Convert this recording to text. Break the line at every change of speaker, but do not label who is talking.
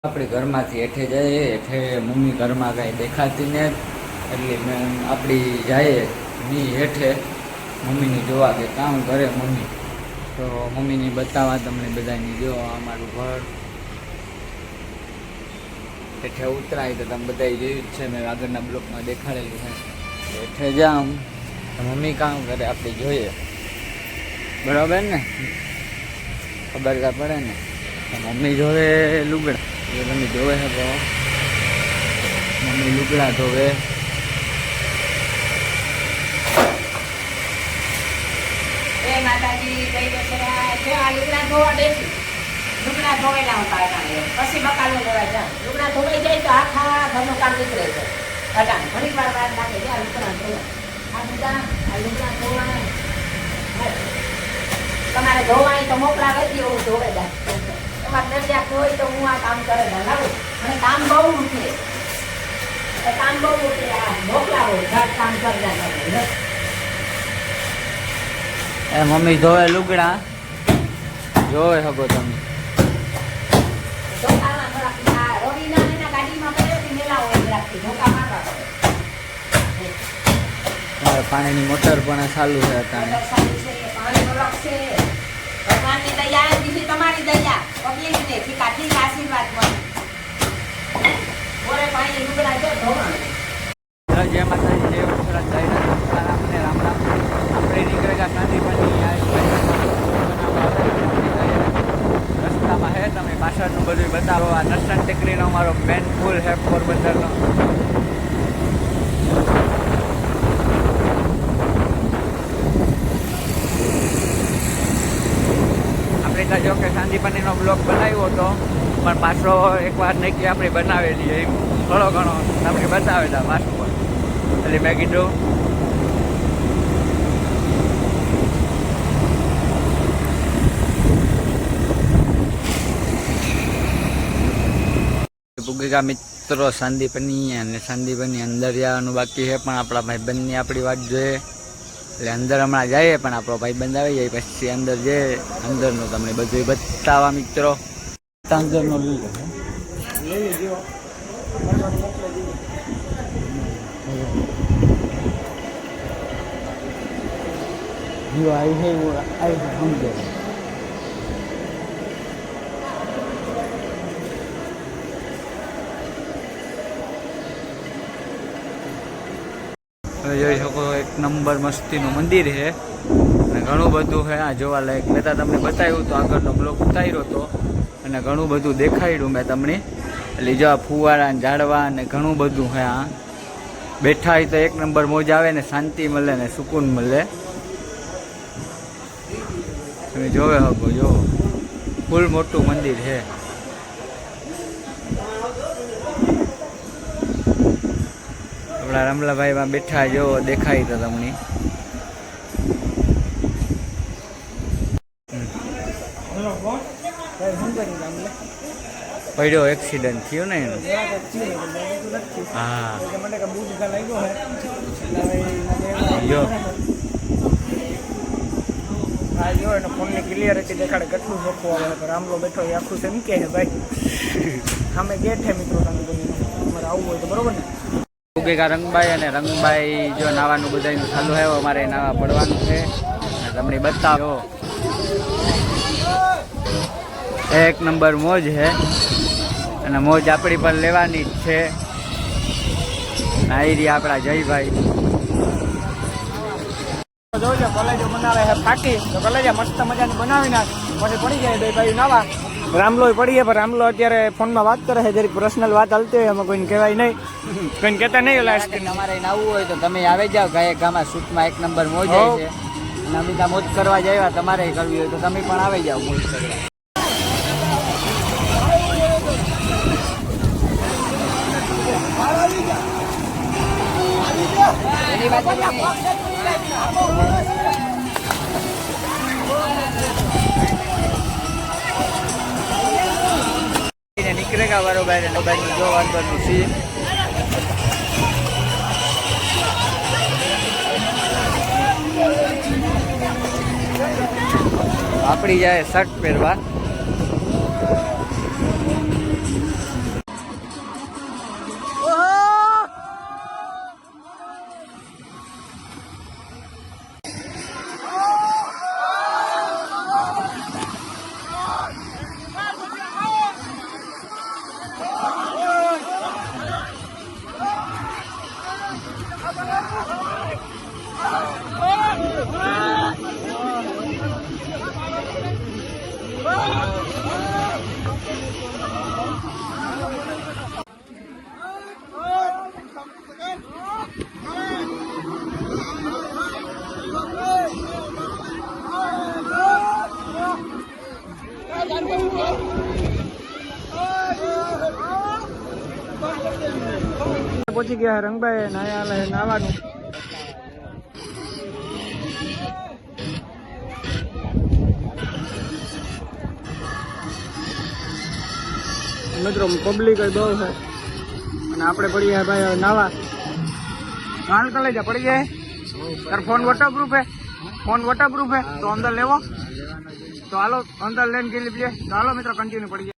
આપણે ઘરમાંથી હેઠે જઈએ, હેઠે મમ્મી ઘરમાં કાંઈ દેખાતી ને એટલે મેં આપણી જાય ની હેઠે મમ્મીની જોવા કે કામ કરે મમ્મી, તો મમ્મીની બતાવવા તમને બધાની જો અમારું ઘર હેઠે ઉતરાય તો તમે બધા જોયું જ છે, મેં આગળના બ્લોકમાં દેખાડેલું છે. હેઠે જામ તો મમ્મી કામ કરે આપણે જોઈએ, બરાબર ને, ખબર કા પડે ને. મમ્મી જોવે લુગડા, એ તમે જોવે છે તો મમ્મી લુગડા ધોવે.
માતાજી જય દશેરા છે. આ લુગડા ધોવા બેસી, લુગડા ધોવાયેલા હતા અટાણે, પછી બકાલો લેવા જાવ. લુગડા ધોવાઈ જાય તો આખા ઘરનું કામ નીકળે છે અટાણે. ઘણી વાર લાગે છે આ લુગડા ધોવા. આ બધા આ લુગડા ધોવા તમારે ધોવાય તો મોકલા કરી એવું ધોવે દા. તમારે દરજ્યા હોય તો હું આ કામ કરે ના લાવું. મને કામ બહુ ઉઠે, કામ બહુ ઉઠે. આ મોકલાવો ઘર કામ કરતા
એ મમ્મી ધોવે લુગડા, જોવે શકો તમે. પાણીની મોટર પણ ચાલુ છે અત્યારે.
ભગવાનની દયા દીધી, તમારી દયા પબ્લિક ને ઠીક આશીર્વાદ મળે. બોરે પાણી લુગડા જો ધોવાનું.
જય માતાજી, જય વત્સરાજ, જય રામ ને રામ રામ. આપણે નીકળેગા શાંતિપની રસ્તામાં હે, તમે પાછળનું બધું બતાવો. આ નરસણ ટેકરીનો અમારો મેન પુલ હે પોરબંદરનો. આપણે ત્યાં જો કે શાંતિપનીનો બ્લોગ બનાવ્યો હતો, પણ પાછો એકવાર નક્કી આપણે બનાવેલી એમ થોડો ઘણો આપણે બતાવેલા પાછું પણ. એટલે મેં કીધું ભૂગેગા મિત્રો શાંતિપની, અને શાંતિપની અંદર જવાનું બાકી છે, પણ આપણા ભાઈબંધની આપણી વાત જોઈએ એટલે અંદર હમણાં જઈએ. પણ આપણો ભાઈબંધ આવી જાય પછી અંદર જઈએ. અંદરનું તમને બધું બતાવવા મિત્રો. અંદરનો લીધો જોઈ શકો એક નંબર મસ્તીનું મંદિર છે અને ઘણું બધું છે આ જોવાલાયક. મેં તમને બતાવ્યું તો આગળનો બ્લોક ઉતાર્યો હતો અને ઘણું બધું દેખાડ્યું મેં તમને. એટલે જો આ ફુવારા ઝાડવા અને ઘણું બધું છે. આ બેઠા હોય તો એક નંબર મોજ આવે ને શાંતિ મળે ને સુકૂન મળે. તમે જોવે શકો, જો ફૂલ મોટું મંદિર છે. આપણા રમલાભાઈમાં બેઠા જો દેખાય તો તમને. પડ્યો એક્સિડન્ટ થયો ને એનો. હા જો
એનો ફોનની ક્લિયરિટી દેખાડે કેટલું ચોખ્ખું આવે. રામલો બેઠો એ આખું છે મૂકે છે ભાઈ. સામે ગેટ છે મિત્રો, તમારે આવવું હોય તો બરોબર ને.
ઉગેગા રંગબાઈ, અને રંગબાઈ જો નાવાનું બધાનું ચાલુ છે. અમારે નાવા પડવાનું છે, તમને બતાવો. એક નંબર મોજ છે અને મોજ આપણી પણ લેવાની જ છે. આવી રહ્યા આપણા જયભાઈ.
જોજો કોલેજો બનાવે છે ફાટી તો કોલેજા મસ્ત મજાની બનાવી નાખ, પછી પડી જાય બે ભાઈ નાવા. રામલો પડીએ, પણ રામલો અત્યારે ફોનમાં વાત કરે છે, જરી પર્સનલ વાત હાલતી હોય, એમાં કોઈને કહેવાય નહીં, કોઈને કહેતા નહીં.
તમારે નાવું હોય તો તમે આવી જાઓ. ગાયક ગામમાં શૂટમાં એક નંબર મોજ આવે છે અને અમિતા મોજ કરવા જાય. તમારે કરવી હોય તો તમે પણ આવી જાઓ મોજ કરવા. નીકળેગા બરોબર જો અંદરનું સીન. આપણી જાય શર્ટ પહેરવા.
પહોંચી ગયા છે રંગભાઈ નાયા હાલે નાવાનું. મિત્રો પબ્લિક બહુ છે અને આપણે પડી ગયા ભાઈ નાવા. હાલ કલે જા પડી જાય. તાર ફોન વોટરપ્રૂફ હે? ફોન વોટરપ્રૂફ હે તો અંદર લેવો. તો હાલો અંદર લઈને ગઈ લીધે. તો હાલો મિત્રો કન્ટિન્યુ પડી જાય.